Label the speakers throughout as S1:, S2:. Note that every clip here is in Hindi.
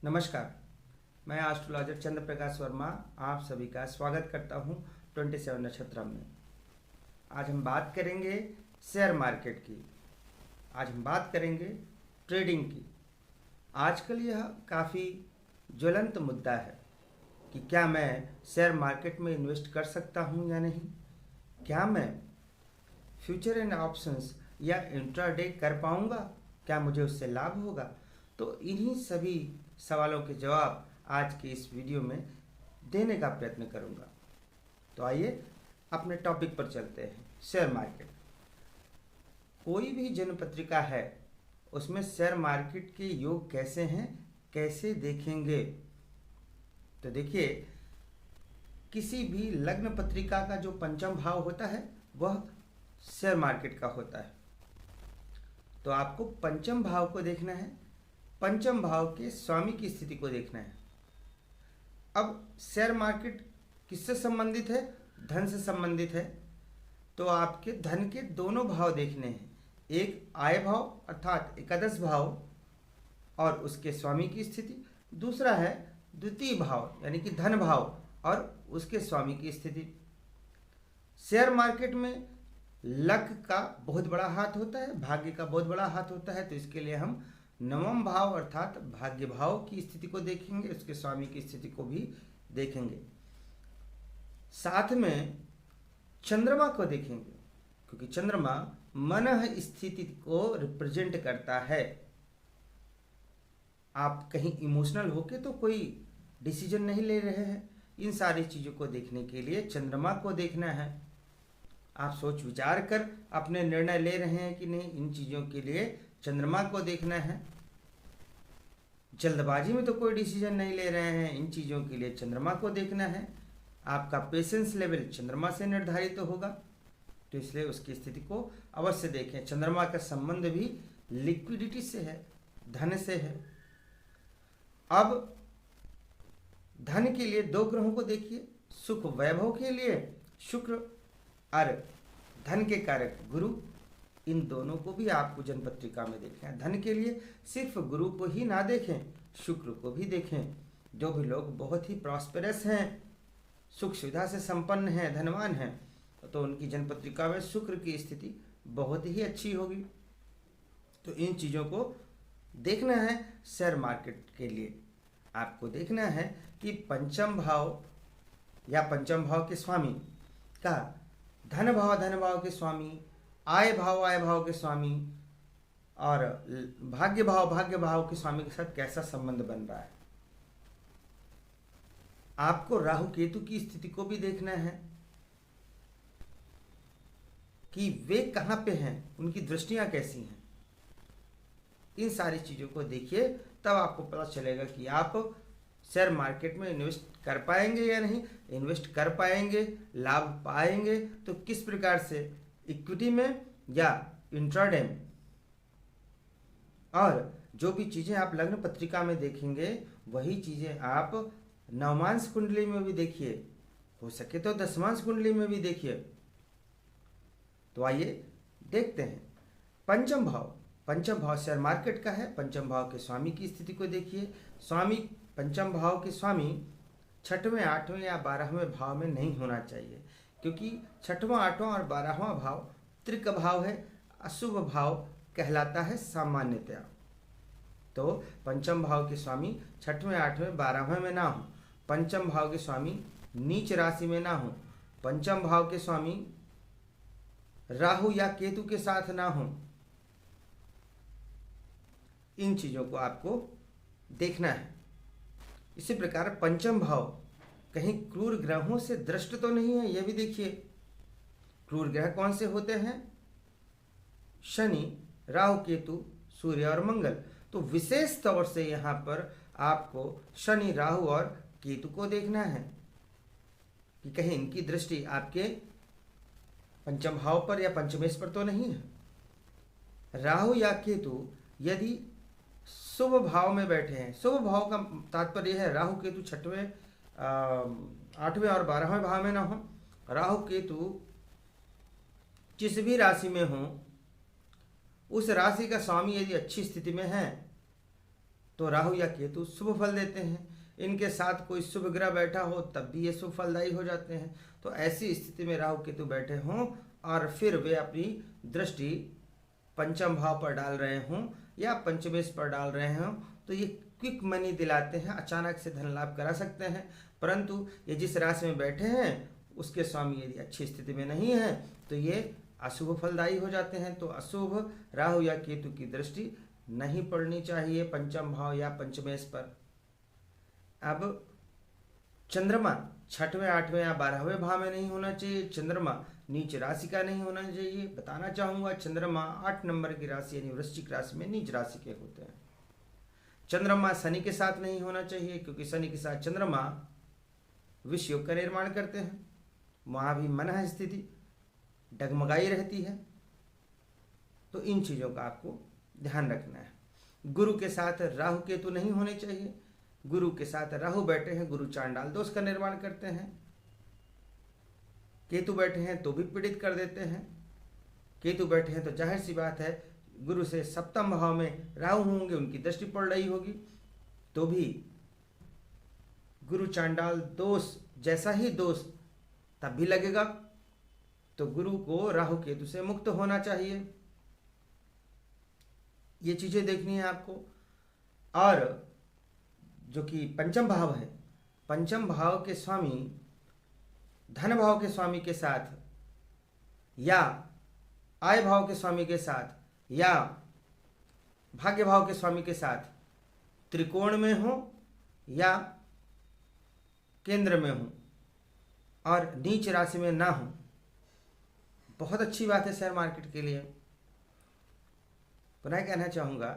S1: नमस्कार। मैं एस्ट्रोलॉजर चंद्र प्रकाश वर्मा आप सभी का स्वागत करता हूं 27 नक्षत्र में। आज हम बात करेंगे शेयर मार्केट की। आज हम बात करेंगे ट्रेडिंग की। आजकल यह काफ़ी ज्वलंत मुद्दा है कि क्या मैं शेयर मार्केट में इन्वेस्ट कर सकता हूं या नहीं। क्या मैं फ्यूचर एंड ऑप्शंस या इंट्राडे कर पाऊंगा, क्या मुझे उससे लाभ होगा। तो इन्हीं सभी सवालों के जवाब आज के इस वीडियो में देने का प्रयत्न करूंगा। तो आइए अपने टॉपिक पर चलते हैं। Share market. कोई भी जन्म पत्रिका है उसमें शेयर मार्केट के योग कैसे हैं, कैसे देखेंगे। तो देखिए, किसी भी लग्न पत्रिका का जो पंचम भाव होता है वह शेयर मार्केट का होता है। तो आपको पंचम भाव को देखना है, पंचम भाव के स्वामी की स्थिति को देखना है। अब शेयर मार्केट किससे संबंधित है? धन से संबंधित है। तो आपके धन के दोनों भाव देखने हैं, एक आय भाव अर्थात एकादश भाव और उसके स्वामी की स्थिति, दूसरा है द्वितीय भाव यानी कि धन भाव और उसके स्वामी की स्थिति। शेयर मार्केट में लक का बहुत बड़ा हाथ होता है, भाग्य का बहुत बड़ा हाथ होता है। तो इसके लिए हम नवम भाव अर्थात भाग्य भाव की स्थिति को देखेंगे, उसके स्वामी की स्थिति को भी देखेंगे। साथ में चंद्रमा को देखेंगे, क्योंकि चंद्रमा मन स्थिति को रिप्रेजेंट करता है। आप कहीं इमोशनल होके तो कोई डिसीजन नहीं ले रहे हैं, इन सारी चीज़ों को देखने के लिए चंद्रमा को देखना है। आप सोच विचार कर अपने निर्णय ले रहे हैं कि नहीं, इन चीज़ों के लिए चंद्रमा को देखना है। जल्दबाजी में तो कोई डिसीजन नहीं ले रहे हैं, इन चीज़ों के लिए चंद्रमा को देखना है। आपका पेशेंस लेवल चंद्रमा से निर्धारित तो होगा, तो इसलिए उसकी स्थिति को अवश्य देखें। चंद्रमा का संबंध भी लिक्विडिटी से है, धन से है। अब धन के लिए दो ग्रहों को देखिए। सुख वैभव के लिए शुक्र और धन के कारक गुरु, इन दोनों को भी आपको जन्म पत्रिका में देखना है। धन के लिए सिर्फ गुरु को ही ना देखें, शुक्र को भी देखें। जो भी लोग बहुत ही प्रॉस्पेरस हैं, सुख सुविधा से संपन्न हैं, धनवान हैं, तो उनकी जन्म पत्रिका में शुक्र की स्थिति बहुत ही अच्छी होगी। तो इन चीज़ों को देखना है। शेयर मार्केट के लिए आपको देखना है कि पंचम भाव या पंचम भाव के स्वामी का धन भाव के स्वामी, आय भाव के स्वामी और भाग्य भाव के स्वामी के साथ कैसा संबंध बन रहा है। आपको राहु केतु की स्थिति को भी देखना है कि वे कहां पे हैं, उनकी दृष्टियां कैसी हैं। इन सारी चीजों को देखिए, तब आपको पता चलेगा कि आप शेयर मार्केट में इन्वेस्ट कर पाएंगे या नहीं। इन्वेस्ट कर पाएंगे, लाभ पाएंगे तो किस प्रकार से, इक्विटी में या इंट्राडे में। और जो भी चीज़ें आप लग्न पत्रिका में देखेंगे वही चीज़ें आप नवमांश कुंडली में भी देखिए, हो सके तो दशमांश कुंडली में भी देखिए। तो आइए देखते हैं। पंचम भाव शेयर मार्केट का है। पंचम भाव के स्वामी की स्थिति को देखिए। स्वामी, पंचम भाव के स्वामी छठवें, आठवें या 12वें भाव में नहीं होना चाहिए, क्योंकि छठवां, आठवां और 12वां भाव त्रिक भाव है, अशुभ भाव कहलाता है सामान्यतया। तो पंचम भाव के स्वामी छठवें, आठवें, 12वें में ना हो। पंचम भाव के स्वामी नीच राशि में ना हो। पंचम भाव के स्वामी राहु या केतु के साथ ना हो। इन चीजों को आपको देखना है। इसी प्रकार पंचम भाव कहीं क्रूर ग्रहों से दृष्ट तो नहीं है, यह भी देखिए। क्रूर ग्रह कौन से होते हैं? शनि, राहु, केतु, सूर्य और मंगल। तो विशेष तौर से यहाँ पर आपको शनि, राहु और केतु को देखना है कि कहीं इनकी दृष्टि आपके पंचम भाव पर या पंचमेश पर तो नहीं है। राहु या केतु यदि शुभ भाव में बैठे हैं, शुभ भाव का तात्पर्य है राहु केतु छठवें, 8वें और 12वें भाव में ना हो। राहु केतु जिस भी राशि में हो, उस राशि का स्वामी यदि अच्छी स्थिति में है तो राहु या केतु शुभ फल देते हैं। इनके साथ कोई शुभ ग्रह बैठा हो तब भी ये शुभ फलदायी हो जाते हैं। तो ऐसी स्थिति में राहु केतु बैठे हों और फिर वे अपनी दृष्टि पंचम भाव पर डाल रहे हों या पंचमेश पर डाल रहे हों तो ये क्विक मनी दिलाते हैं, अचानक से धन लाभ करा सकते हैं। परंतु ये जिस राशि में बैठे हैं उसके स्वामी यदि अच्छी स्थिति में नहीं है तो ये अशुभ फलदायी हो जाते हैं। तो अशुभ राहु या केतु की दृष्टि नहीं पड़नी चाहिए पंचम भाव या पंचमेश पर। अब चंद्रमा छठवें, आठवें या 12वें भाव में नहीं होना चाहिए। चंद्रमा नीच राशि का नहीं होना चाहिए। बताना चाहूंगा, चंद्रमा 8 नंबर की राशि यानी वृश्चिक राशि में नीच राशि के होते हैं। चंद्रमा शनि के साथ नहीं होना चाहिए, क्योंकि शनि के साथ चंद्रमा विष योग का निर्माण करते हैं। वहां भी मन है स्थिति डगमगाई रहती है। तो इन चीजों का आपको ध्यान रखना है। गुरु के साथ राहु केतु नहीं होने चाहिए। गुरु के साथ राहु बैठे हैं, गुरु चांडाल दोष का निर्माण करते हैं। केतु बैठे हैं तो भी पीड़ित कर देते हैं। केतु बैठे हैं तो जाहिर सी बात है गुरु से सप्तम भाव में राहु होंगे, उनकी दृष्टि पड़ रही होगी तो भी गुरु चांडाल दोष जैसा ही दोष तब भी लगेगा। तो गुरु को राहु केतु से मुक्त होना चाहिए। ये चीजें देखनी है आपको। और जो कि पंचम भाव है, पंचम भाव के स्वामी धन भाव के स्वामी के साथ या आय भाव के स्वामी के साथ या भाग्य भाव के स्वामी के साथ त्रिकोण में हो या केंद्र में हो और नीच राशि में ना हो, बहुत अच्छी बात है शेयर मार्केट के लिए। पुनः कहना चाहूँगा,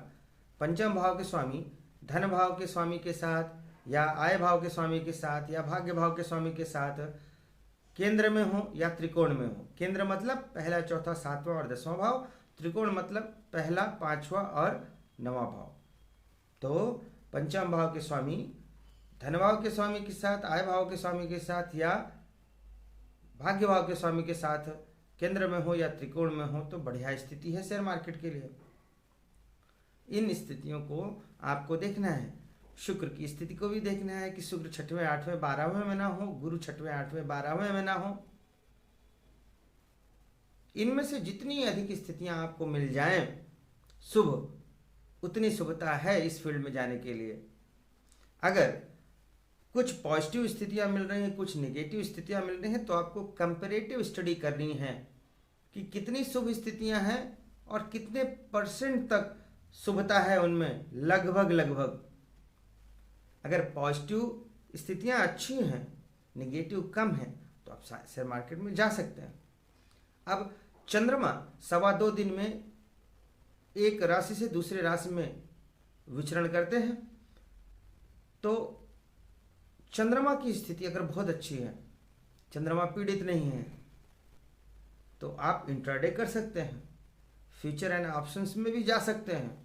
S1: पंचम भाव के स्वामी धन भाव के स्वामी के साथ या आय भाव के स्वामी के साथ या भाग्य भाव के स्वामी के साथ केंद्र में हो या त्रिकोण में हो। केंद्र मतलब पहला, चौथा, सातवां और 10वां भाव। त्रिकोण मतलब पहला, 5वां और 9वां भाव। तो पंचम भाव के स्वामी धन भाव के स्वामी के साथ, आय भाव के स्वामी के साथ या भाग्य भाव के स्वामी के साथ केंद्र में हो या त्रिकोण में हो तो बढ़िया स्थिति है शेयर मार्केट के लिए। इन स्थितियों को आपको देखना है। शुक्र की स्थिति को भी देखना है कि शुक्र 6वें, 8वें, 12वें में ना हो, गुरु 6वें, 8वें, 12वें में ना हो। इनमें से जितनी अधिक स्थितियां आपको मिल जाएं शुभ, उतनी शुभता है इस फील्ड में जाने के लिए। अगर कुछ पॉजिटिव स्थितियां मिल रही हैं, कुछ नेगेटिव स्थितियां मिल रही हैं, तो आपको कंपैरेटिव स्टडी करनी है कि कितनी शुभ स्थितियां हैं और कितने % तक शुभता है उनमें, लगभग। अगर पॉजिटिव स्थितियां अच्छी हैं, नेगेटिव कम है, तो आप शेयर मार्केट में जा सकते हैं। अब चंद्रमा 2.25 दिन में एक राशि से दूसरे राशि में विचरण करते हैं। तो चंद्रमा की स्थिति अगर बहुत अच्छी है, चंद्रमा पीड़ित नहीं है, तो आप इंट्राडे कर सकते हैं, फ्यूचर एंड ऑप्शंस में भी जा सकते हैं।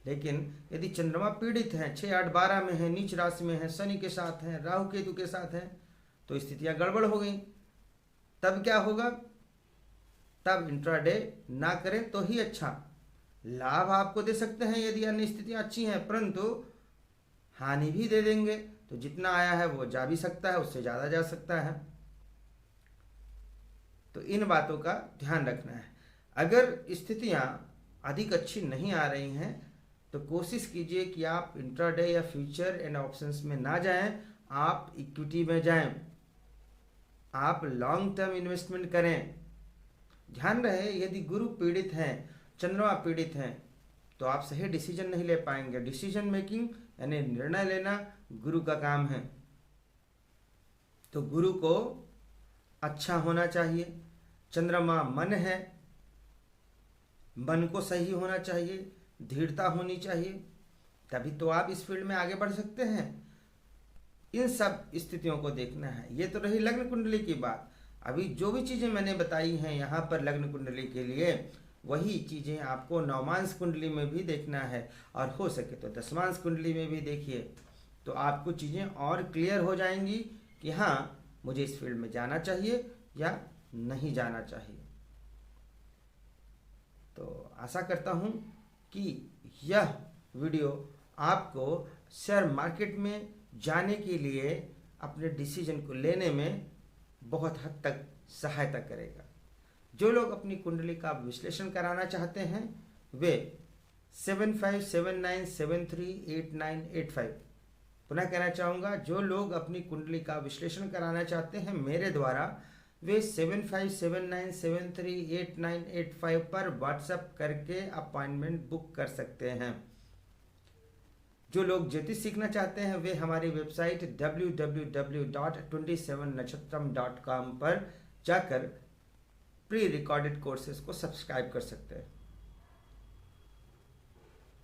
S1: लेकिन यदि चंद्रमा पीड़ित है, 6, 8, 12 में है, नीच राशि में है, शनि के साथ है, राहु केतु के साथ है, तो स्थितियां गड़बड़ हो गई। तब क्या होगा? तब इंट्राडे ना करें तो ही अच्छा। लाभ आपको दे सकते हैं यदि अन्य स्थितियां अच्छी हैं, परंतु हानि भी दे देंगे। तो जितना आया है वो जा भी सकता है, उससे ज़्यादा जा सकता है। तो इन बातों का ध्यान रखना है। अगर स्थितियां अधिक अच्छी नहीं आ रही हैं तो कोशिश कीजिए कि आप इंट्राडे या फ्यूचर एंड ऑप्शंस में ना जाएं, आप इक्विटी में जाएं, आप लॉन्ग टर्म इन्वेस्टमेंट करें। ध्यान रहे, यदि गुरु पीड़ित हैं, चंद्रमा पीड़ित हैं, तो आप सही डिसीजन नहीं ले पाएंगे। डिसीजन मेकिंग यानी निर्णय लेना गुरु का काम है। तो गुरु को अच्छा होना चाहिए। चंद्रमा मन है, मन को सही होना चाहिए, धीरता होनी चाहिए, तभी तो आप इस फील्ड में आगे बढ़ सकते हैं। इन सब स्थितियों को देखना है। ये तो रही लग्न कुंडली की बात। अभी जो भी चीज़ें मैंने बताई हैं यहाँ पर लग्न कुंडली के लिए, वही चीज़ें आपको नवमांश कुंडली में भी देखना है, और हो सके तो दशमांश कुंडली में भी देखिए, तो आपको चीज़ें और क्लियर हो जाएंगी कि हाँ, मुझे इस फील्ड में जाना चाहिए या नहीं जाना चाहिए। तो आशा करता हूँ कि यह वीडियो आपको शेयर मार्केट में जाने के लिए अपने डिसीजन को लेने में बहुत हद तक सहायता करेगा। जो लोग अपनी कुंडली का विश्लेषण कराना चाहते हैं वे 7579738985, पुनः कहना चाहूँगा, जो लोग अपनी कुंडली का विश्लेषण कराना चाहते हैं मेरे द्वारा वे 7579738985 पर व्हाट्सएप करके अपॉइंटमेंट बुक कर सकते हैं। जो लोग ज्योतिष सीखना चाहते हैं वे हमारी वेबसाइट www.27nakshatra.com पर जाकर प्री रिकॉर्डेड कोर्सेज को सब्सक्राइब कर सकते हैं।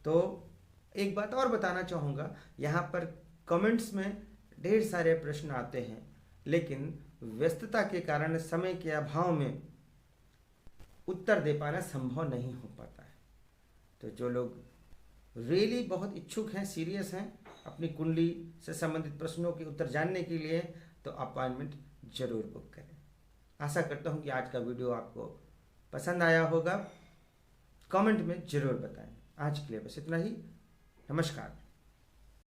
S1: तो एक बात और बताना चाहूँगा, यहाँ पर कमेंट्स में ढेर सारे प्रश्न आते हैं, लेकिन व्यस्तता के कारण, समय के अभाव में उत्तर दे पाना संभव नहीं हो पाता है। तो जो लोग रियली बहुत इच्छुक हैं, सीरियस हैं अपनी कुंडली से संबंधित प्रश्नों के उत्तर जानने के लिए, तो अपॉइंटमेंट जरूर बुक करें। आशा करता हूँ कि आज का वीडियो आपको पसंद आया होगा। कमेंट में जरूर बताएं। आज के लिए बस इतना ही। नमस्कार।